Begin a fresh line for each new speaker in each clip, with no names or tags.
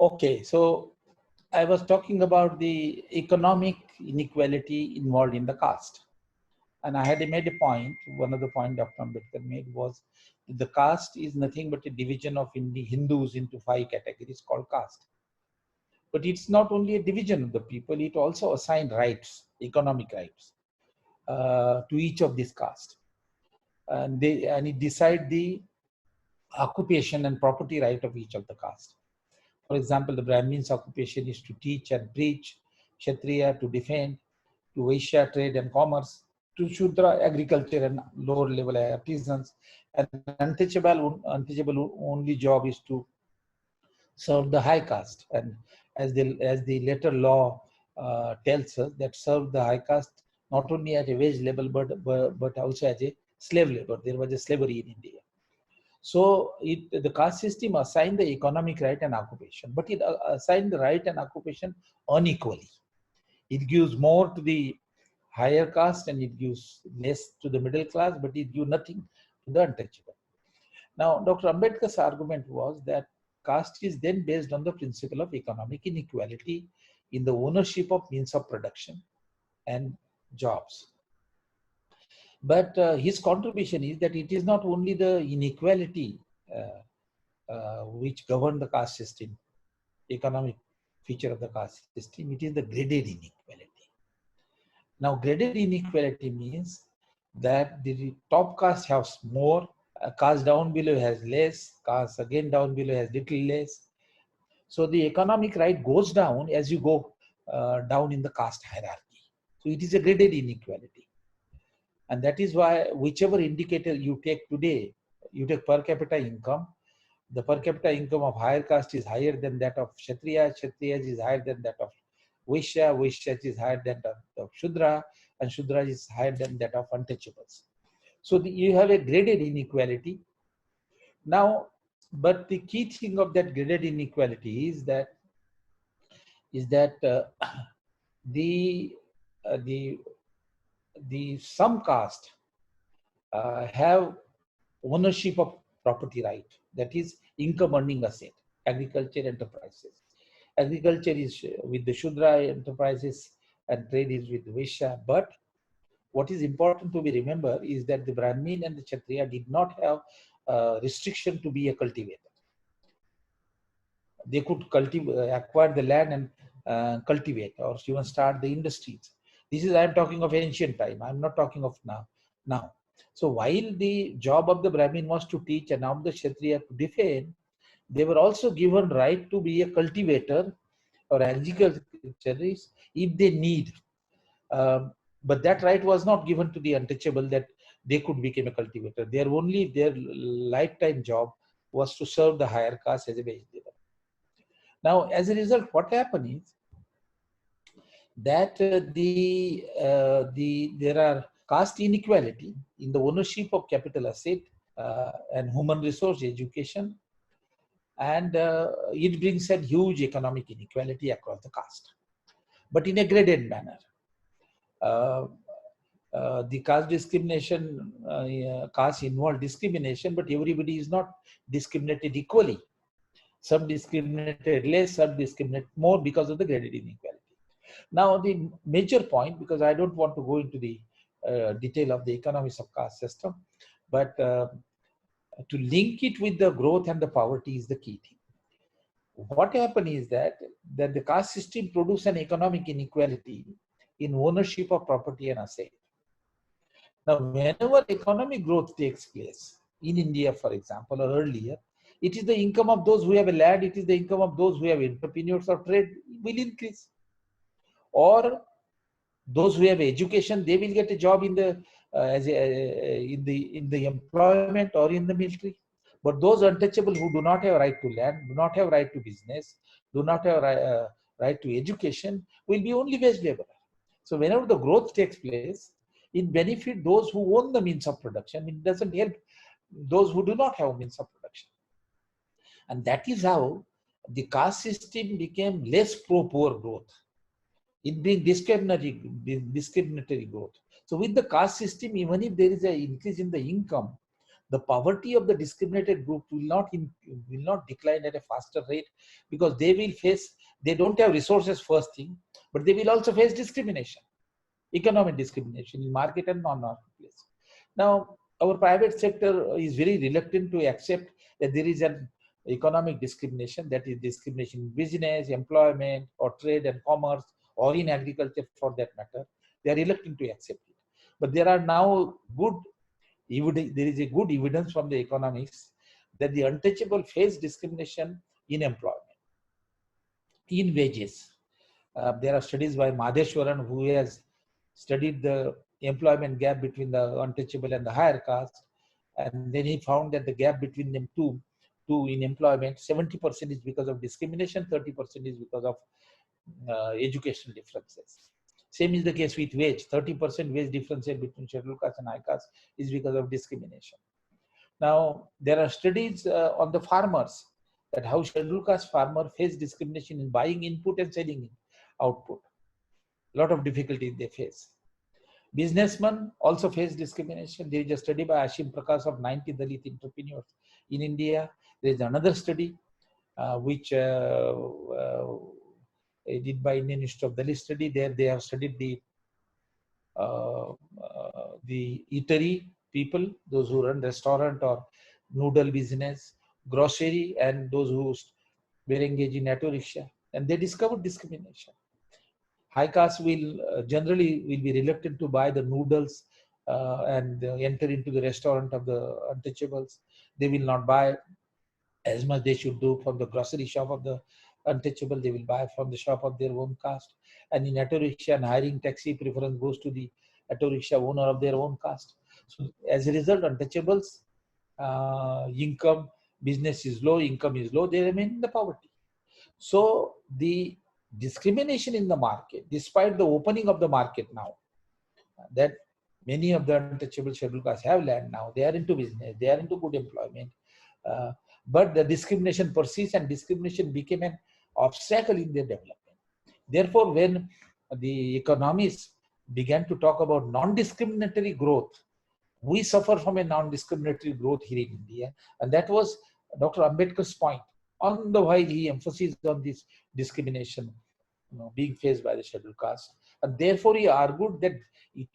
Okay, so I was talking about the economic inequality involved in the caste. And I had made a point, one of the points Dr. Ambedkar made was the caste is nothing but a division of Hindus into 5 categories called caste. But it's not only a division of the people, it also assigned rights, economic rights, to each of these castes. And it decide the occupation and property right of each of the caste. For example, the Brahmin's occupation is to teach and preach, Kshatriya to defend, to Vaishya trade and commerce, to Shudra agriculture and lower level artisans, and untouchable only job is to serve the high caste. And as the later law tells us, that serve the high caste not only at a wage level but also as a slave labor. There was a slavery in India. So the caste system assigned the economic right and occupation, but it assigned the right and occupation unequally. It gives more to the higher caste and it gives less to the middle class, but it gives nothing to the untouchable. Now, Dr. Ambedkar's argument was that caste is then based on the principle of economic inequality in the ownership of means of production and jobs. But his contribution is that it is not only the inequality which govern the caste system, economic feature of the caste system, it is the graded inequality. Now, graded inequality means that the top caste has more, caste down below has less, caste again down below has little less. So the economic right goes down as you go down in the caste hierarchy. So it is a graded inequality. And that is why whichever indicator you take today, you take per capita income, the per capita income of higher caste is higher than that of Kshatriya, Kshatriyas is higher than that of Vaishya, Vaishyas is higher than that of Shudra, and Shudra is higher than that of untouchables. So you have a graded inequality. Now, but the key thing of that graded inequality is that the some caste have ownership of property right, that is income earning asset, agriculture enterprises. Agriculture is with the Shudra enterprises and trade is with Vaishya. But what is important to be remembered is that the Brahmin and the Kshatriya did not have restriction to be a cultivator. They could acquire the land and cultivate or even start the industries. This is, I am talking of ancient time. I am not talking of now. So while the job of the Brahmin was to teach and of the Kshatriya to defend, they were also given right to be a cultivator or agriculturist if they need. But that right was not given to the untouchable that they could become a cultivator. Their lifetime job was to serve the higher caste as a wage labor. Now, as a result, what happened is that there are caste inequality in the ownership of capital asset and human resource education, and it brings a huge economic inequality across the caste, but in a graded manner. The caste discrimination, caste involved discrimination, but everybody is not discriminated equally. Some discriminated less, some discriminate more because of the graded inequality. Now, the major point, because I don't want to go into the detail of the economics of caste system, but to link it with the growth and the poverty is the key thing. What happened is that the caste system produces an economic inequality in ownership of property and asset. Now, whenever economic growth takes place in India, for example, or earlier, it is the income of those who have a land, it is the income of those who have entrepreneurs or trade will increase. Or those who have education, they will get a job in the employment or in the military. But those untouchable who do not have right to land, do not have right to business, do not have right to education, will be only wage labor. So whenever the growth takes place, it benefits those who own the means of production. It doesn't help those who do not have means of production. And that is how the caste system became less pro-poor growth. It being discriminatory growth. So with the caste system, even if there is an increase in the income, the poverty of the discriminated group will not decline at a faster rate, because they don't have resources first thing, but they will also face discrimination, economic discrimination in market and non-marketplace. Now, our private sector is very reluctant to accept that there is an economic discrimination, that is discrimination in business, employment, or trade and commerce, or in agriculture for that matter. They are reluctant to accept it. But there are now there is a good evidence from the economics that the untouchable face discrimination in employment, in wages. There are studies by Madheshwaran, who has studied the employment gap between the untouchable and the higher caste, and then he found that the gap between them two in employment, 70% is because of discrimination, 30% is because of educational differences. Same is the case with wage. 30% wage difference between scheduled caste and high caste is because of discrimination. Now, there are studies on the farmers, that how scheduled caste farmers face discrimination in buying input and selling output. A lot of difficulties they face. Businessmen also face discrimination. There is a study by Ashim Prakash of 90 Dalit entrepreneurs in India. There is another study which did by Indian Institute of Dalit Study. There they have studied the eatery people, those who run restaurant or noodle business, grocery, and those who were engaged in auto rickshaw, and they discovered discrimination. High caste will generally be reluctant to buy the noodles and enter into the restaurant of the untouchables. They will not buy as much they should do from the grocery shop of the untouchable. They will buy from the shop of their own caste. And in auto rickshaw and hiring taxi, preference goes to the auto rickshaw owner of their own caste. So as a result, untouchables, income, business is low, income is low, they remain in the poverty. So the discrimination in the market, despite the opening of the market now, that many of the untouchable scheduled castes have land now, they are into business, they are into good employment, but the discrimination persists, and discrimination became an obstacle in their development. Therefore, when the economists began to talk about non-discriminatory growth, we suffer from a non-discriminatory growth here in India, and that was Dr. Ambedkar's point. On the while, he emphasized on this discrimination being faced by the scheduled caste, and therefore he argued that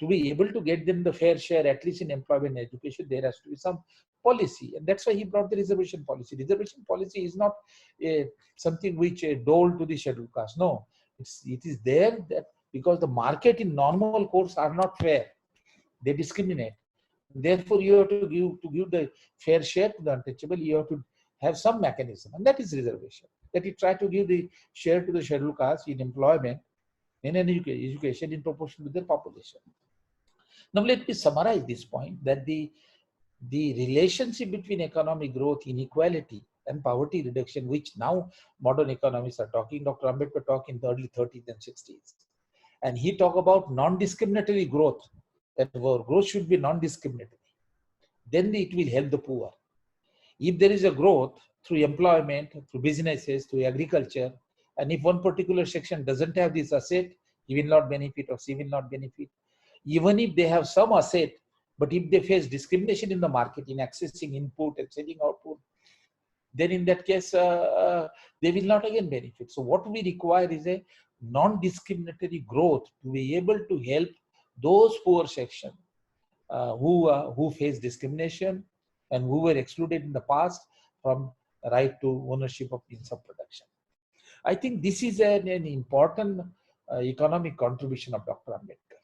to be able to get them the fair share, at least in employment and education, there has to be some policy, and that's why he brought the reservation policy. Reservation policy is not something which dole to the scheduled caste. No, it is there that because the market in normal course are not fair, they discriminate. Therefore, you have to give the fair share to the untouchable. You have to have some mechanism, and that is reservation. That you try to give the share to the scheduled caste in employment, in education, in proportion to their population. Now, let me summarize this point, that the relationship between economic growth, inequality, and poverty reduction, which now modern economists are talking. Dr. Ambedkar talked in the early 30s and 60s. And he talked about non-discriminatory growth, that our growth should be non-discriminatory. Then it will help the poor. If there is a growth through employment, through businesses, through agriculture, and if one particular section doesn't have this asset, he will not benefit or she will not benefit. Even if they have some asset, but if they face discrimination in the market in accessing input and selling output, then in that case, they will not again benefit. So what we require is a non-discriminatory growth to be able to help those poor sections who face discrimination and who were excluded in the past from right to ownership of means of production. I think this is an important economic contribution of Dr. Ambedkar.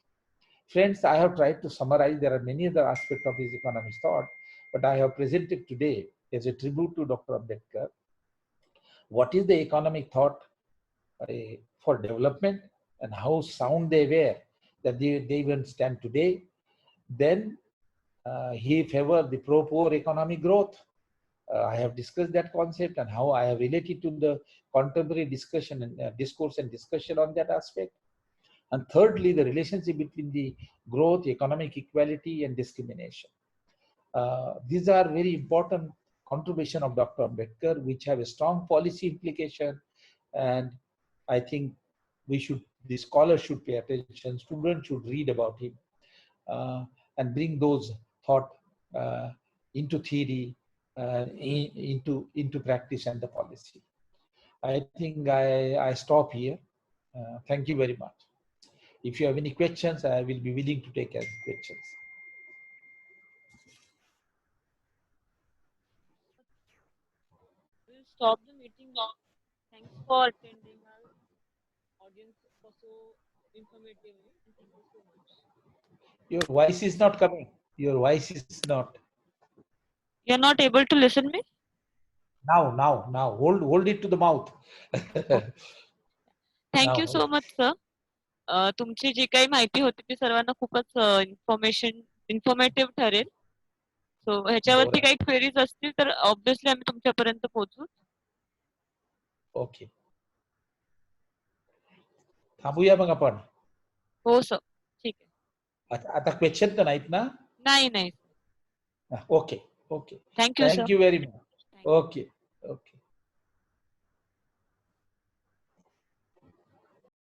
Friends, I have tried to summarize. There are many other aspects of his economic thought, but I have presented today as a tribute to Dr. Ambedkar what is the economic thought for development and how sound they were, that they even stand today. Then he favored the pro-poor economic growth. I have discussed that concept and how I have related to the contemporary discussion and discourse and discussion on that aspect. And thirdly, the relationship between the growth, economic equality, and discrimination. These are very important contribution of Dr. Ambedkar, which have a strong policy implication, and I think the scholars should pay attention, students should read about him, and bring those thought into theory, into practice and the policy. I think I stop here. Thank you very much. If you have any questions, I will be willing to take as questions.
We'll stop the meeting now. Thanks for attending. Our audience was so informative. And thank you so much.
Your voice is not coming. Your voice is not.
You're not able to listen me?
Now. Hold it to the mouth.
Thank
Now,
you so much, sir. तुमची जी काही माहिती होती ती सर्वांना खूपच informative ठरेल. सो ह्याच्यावरती काही क्वेरीज असतील तर ऑब्व्हियसली आम्ही तुमच्यापर्यंत पोहोचू.
ओके. थांबूया मग आपण.
हो सर, ठीक आहे.
आता क्वेश्चन तर नाहीत ना?
नाही.
Okay.
Thank you sir.
Very much. Okay.